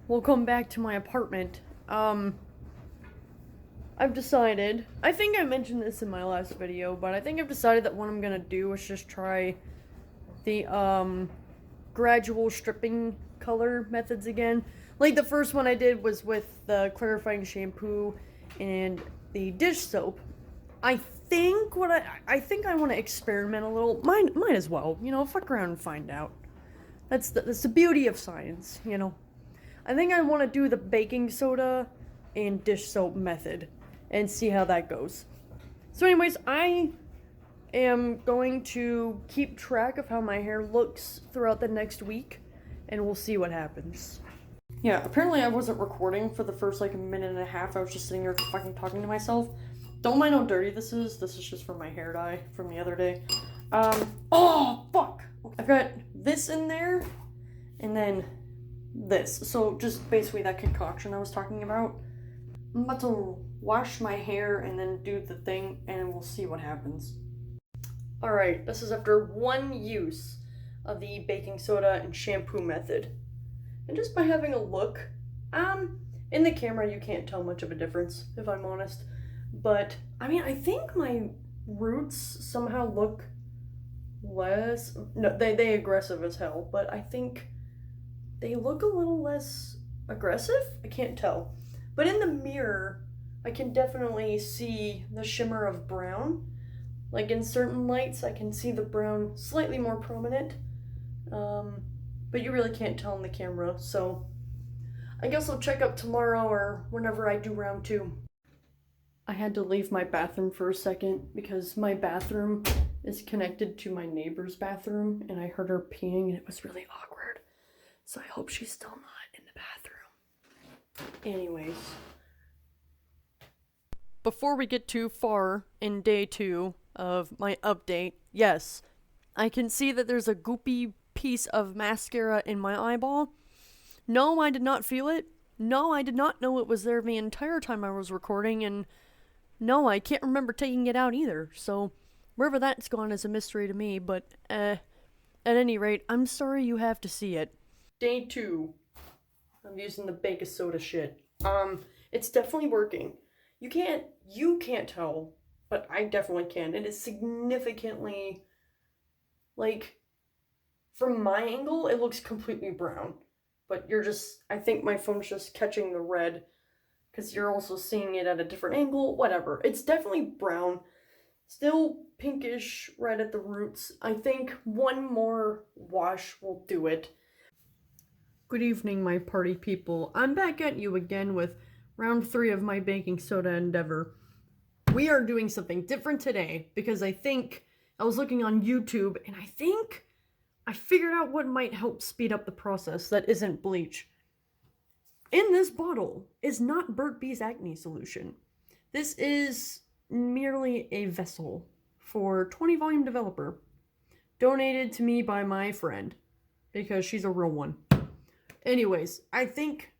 Welcome back to my apartment. I've decided, I think I mentioned this in my last video, but I think I've decided that what I'm gonna do is just try the, gradual stripping color methods again. Like, the first one I did was with the clarifying shampoo and the dish soap. I think I think I want to experiment a little. Might as well, fuck around and find out. That's the beauty of science, I think I want to do the baking soda and dish soap method and see how that goes. So anyways, I am going to keep track of how my hair looks throughout the next week, and we'll see what happens. Yeah, apparently I wasn't recording for the first like a minute and a half. I was just sitting here fucking talking to myself. Don't mind how dirty this is. This is just from my hair dye from the other day. Oh, fuck! I've got this in there, and then this. So just basically that concoction I was talking about. I'm about to wash my hair and then do the thing, and we'll see what happens. Alright, this is after one use of the baking soda and shampoo method. And just by having a look, in the camera you can't tell much of a difference, if I'm honest. But, I mean, I think my roots somehow look less, no, they aggressive as hell, but I think they look a little less aggressive? I can't tell. But in the mirror, I can definitely see the shimmer of brown. Like in certain lights, I can see the brown slightly more prominent. But you really can't tell in the camera, so I guess I'll check up tomorrow or whenever I do round 2. I had to leave my bathroom for a second because my bathroom is connected to my neighbor's bathroom and I heard her peeing and it was really awkward. So I hope she's still not in the bathroom. Anyways. Before we get too far in day 2 of my update, yes, I can see that there's a goopy piece of mascara in my eyeball. No, I did not feel it. No, I did not know it was there the entire time I was recording, and no, I can't remember taking it out either, so wherever that's gone is a mystery to me, but, at any rate, I'm sorry you have to see it. Day 2. I'm using the baking soda shit. It's definitely working. You can't tell, but I definitely can. It is significantly, like, from my angle, it looks completely brown. But I think my phone's just catching the red, because you're also seeing it at a different angle, whatever. It's definitely brown, still pinkish right at the roots. I think one more wash will do it. Good evening, my party people. I'm back at you again with round 3 of my baking soda endeavor. We are doing something different today, because I was looking on YouTube, and I think I figured out what might help speed up the process that isn't bleach. In this bottle is not Burt Bee's acne solution. This is merely a vessel for 20 volume developer, donated to me by my friend, because she's a real one. Anyways, I think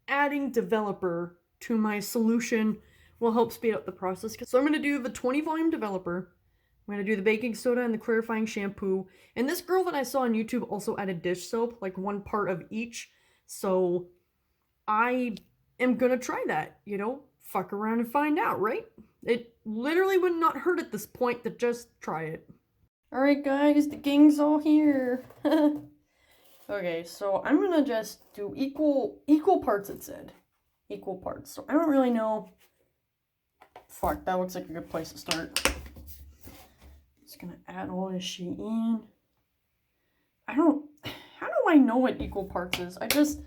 adding developer to my solution will help speed up the process. So I'm going to do the 20 volume developer, I'm going to do the baking soda and the clarifying shampoo. And this girl that I saw on YouTube also added dish soap, like one part of each. So I am going to try that, fuck around and find out, right? It literally would not hurt at this point to just try it. Alright guys, the gang's all here. Okay, so I'm going to just do equal parts, it said. Equal parts. So I don't really know. Fuck, that looks like a good place to start. Just gonna add all this shit in. How do I know what equal parts is? I'm just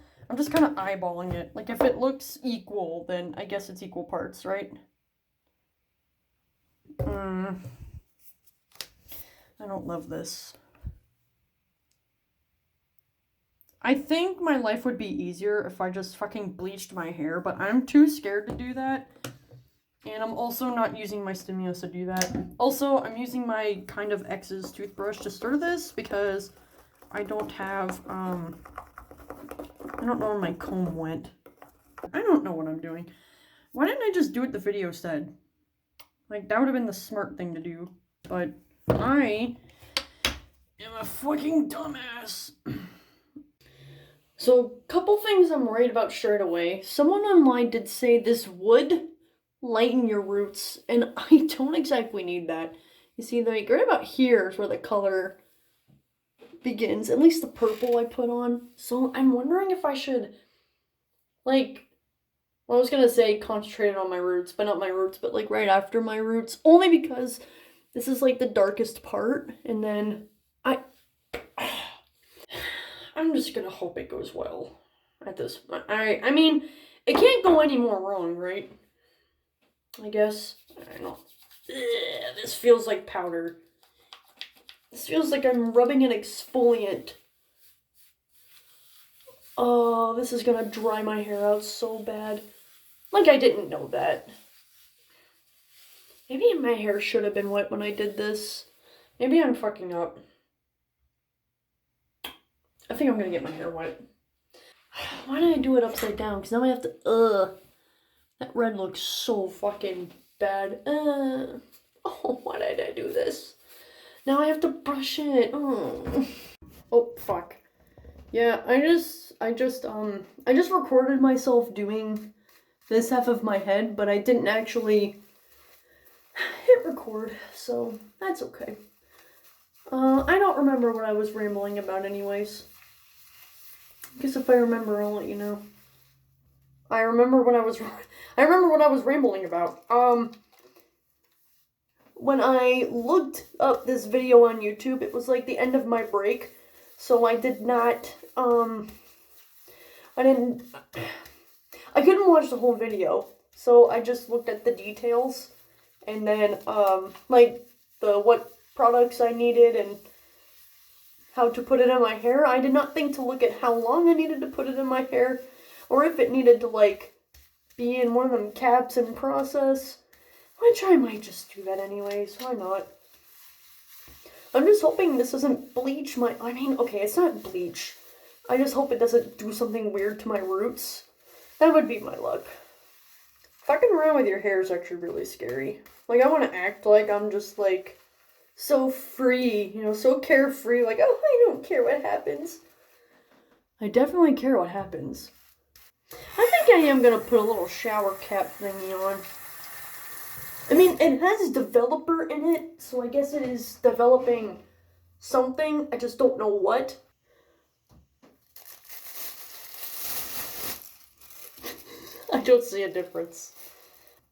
kind of eyeballing it. Like, if it looks equal, then I guess it's equal parts, right? I don't love this. I think my life would be easier if I just fucking bleached my hair, but I'm too scared to do that. And I'm also not using my stimulus to do that. Also, I'm using my kind of X's toothbrush to stir this because I don't have, I don't know where my comb went. I don't know what I'm doing. Why didn't I just do what the video said? Like, that would have been the smart thing to do. But I am a fucking dumbass. So, couple things I'm worried about straight away. Someone online did say this would lighten your roots, and I don't exactly need that. You see, like, right about here is where the color begins, at least the purple I put on. So, I'm wondering if I should, like, I was gonna say concentrate on my roots, but not my roots, but like right after my roots, only because this is like the darkest part, and then I'm just gonna hope it goes well at this point. I mean, it can't go any more wrong, right? I guess. I don't know. Ugh, this feels like powder. This feels like I'm rubbing an exfoliant. Oh, this is gonna dry my hair out so bad. Like I didn't know that. Maybe my hair should have been wet when I did this. Maybe I'm fucking up. I think I'm gonna get my hair wet. Why did I do it upside down? Because now I have to, that red looks so fucking bad. Oh, why did I do this? Now I have to brush it. Oh, fuck. Yeah, I just recorded myself doing this half of my head, but I didn't actually hit record, so that's okay. I don't remember what I was rambling about anyways. I guess if I remember, I'll let you know. I remember what I was rambling about. When I looked up this video on YouTube, it was like the end of my break, so I did not, I couldn't watch the whole video, so I just looked at the details, and then, like, what products I needed and how to put it in my hair. I did not think to look at how long I needed to put it in my hair, or if it needed to, like, be in one of them caps and process, which I might just do that anyways, why not? I'm just hoping this doesn't bleach my, okay, it's not bleach. I just hope it doesn't do something weird to my roots. That would be my luck. Fucking around with your hair is actually really scary. Like, I want to act like I'm just, like, so free, you know, so carefree, like, oh, I don't care what happens. I definitely care what happens. I think I am gonna put a little shower cap thingy on. I mean, it has developer in it, so I guess it is developing something. I just don't know what. I don't see a difference.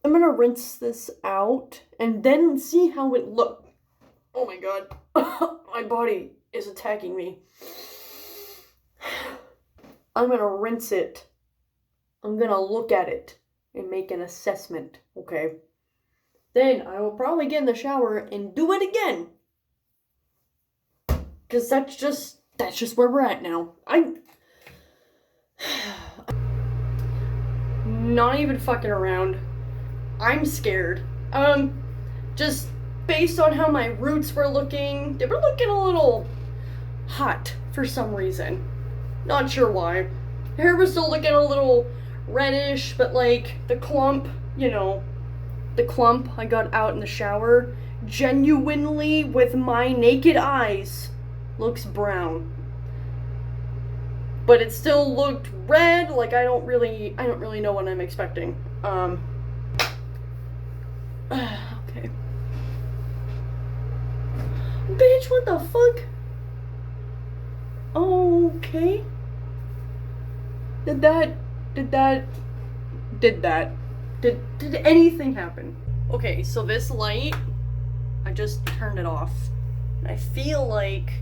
I'm gonna rinse this out and then see how it looks. Oh my god. My body is attacking me. I'm gonna rinse it. I'm gonna look at it and make an assessment, okay? Then I will probably get in the shower and do it again. Because that's just where we're at now. I'm not even fucking around. I'm scared. Just based on how my roots were looking, they were looking a little hot for some reason. Not sure why. Hair was still looking a little reddish, but like the clump, you know, the clump I got out in the shower, genuinely with my naked eyes, looks brown. But it still looked red, like I don't really know what I'm expecting. Okay. Bitch, what the fuck? Okay. Did anything happen? Okay, so this light, I just turned it off. I feel like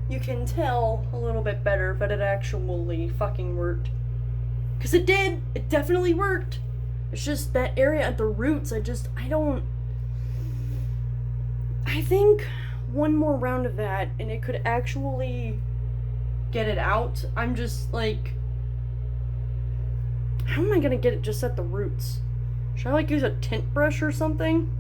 you can tell a little bit better, but it actually fucking worked. Because it did! It definitely worked! It's just that area at the roots, I think one more round of that and it could actually get it out. I'm just like, how am I gonna get it just at the roots? Should I like use a tint brush or something?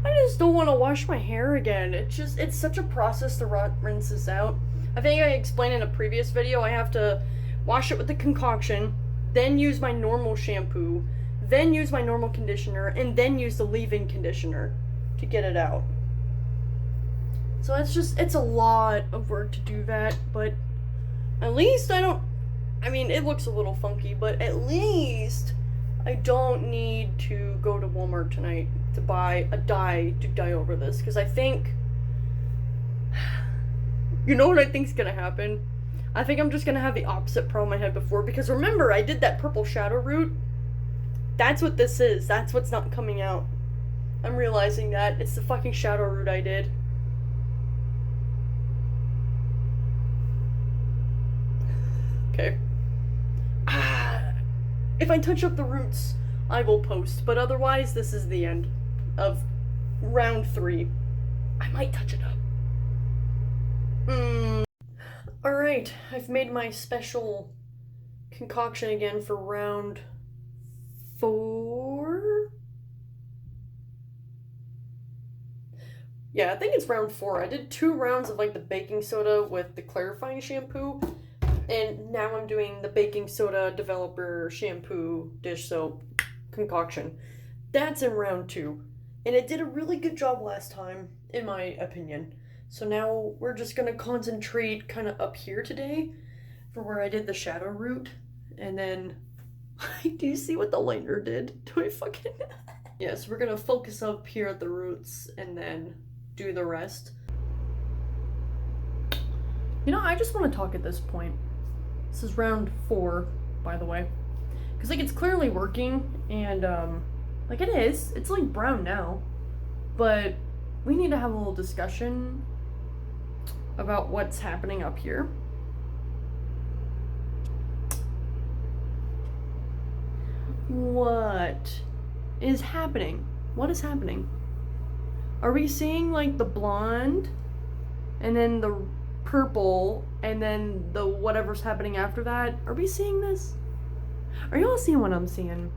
I just don't want to wash my hair again. It's such a process to rinse this out. I think I explained in a previous video, I have to wash it with the concoction, then use my normal shampoo, then use my normal conditioner, and then use the leave-in conditioner to get it out. So it's a lot of work to do that, but at least I mean, it looks a little funky, but at least I don't need to go to Walmart tonight to buy a dye to dye over this, because I think, you know what I think's gonna happen? I think I'm just gonna have the opposite problem I had before, because remember, I did that purple shadow root? That's what this is. That's what's not coming out. I'm realizing that. It's the fucking shadow root I did. Okay. If I touch up the roots, I will post, but otherwise, this is the end of round 3. I might touch it up. Alright, I've made my special concoction again for round 4? Yeah, I think it's round 4. I did 2 rounds of like the baking soda with the clarifying shampoo, and now I'm doing the baking soda developer shampoo dish soap concoction. That's in round 2, and it did a really good job last time, in my opinion. So now we're just gonna concentrate kind of up here today for where I did the shadow root, and then do you see what the liner did? Do I fucking yes, we're gonna focus up here at the roots and then do the rest. You know, I just want to talk at this point. This is round 4, by the way, because like it's clearly working, and like it is. It's like brown now, but we need to have a little discussion about what's happening up here. What is happening? What is happening? Are we seeing like the blonde and then the purple and then the whatever's happening after that? Are we seeing this? Are y'all seeing what I'm seeing?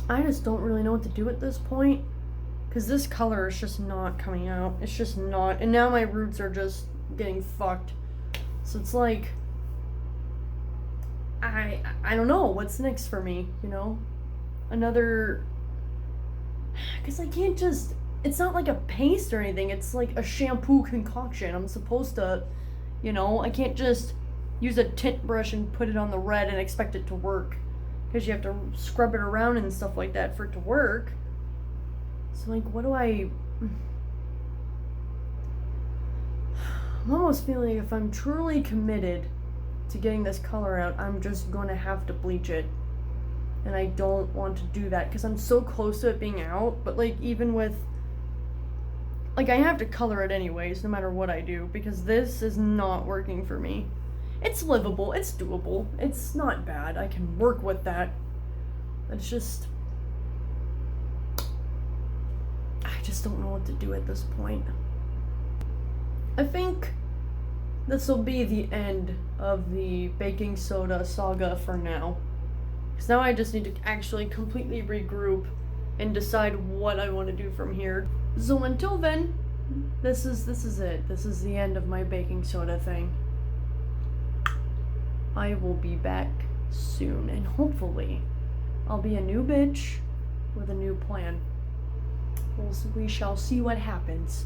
I just don't really know what to do at this point, because this color is just not coming out. It's just not. And now my roots are just getting fucked. So it's like, I don't know what's next for me, you know? Another, because I can't just, it's not like a paste or anything. It's like a shampoo concoction. I'm supposed to, you know, I can't just use a tint brush and put it on the red and expect it to work, because you have to scrub it around and stuff like that for it to work. So like, what do I'm almost feeling if I'm truly committed to getting this color out, I'm just going to have to bleach it. And I don't want to do that because I'm so close to it being out. But like, even with, like, I have to color it anyways, no matter what I do, because this is not working for me. It's livable, it's doable, it's not bad, I can work with that. It's just, I just don't know what to do at this point. I think this will be the end of the baking soda saga for now. Because now I just need to actually completely regroup and decide what I want to do from here. So until then, this is it. This is the end of my baking soda thing. I will be back soon, and hopefully I'll be a new bitch with a new plan. We shall see what happens.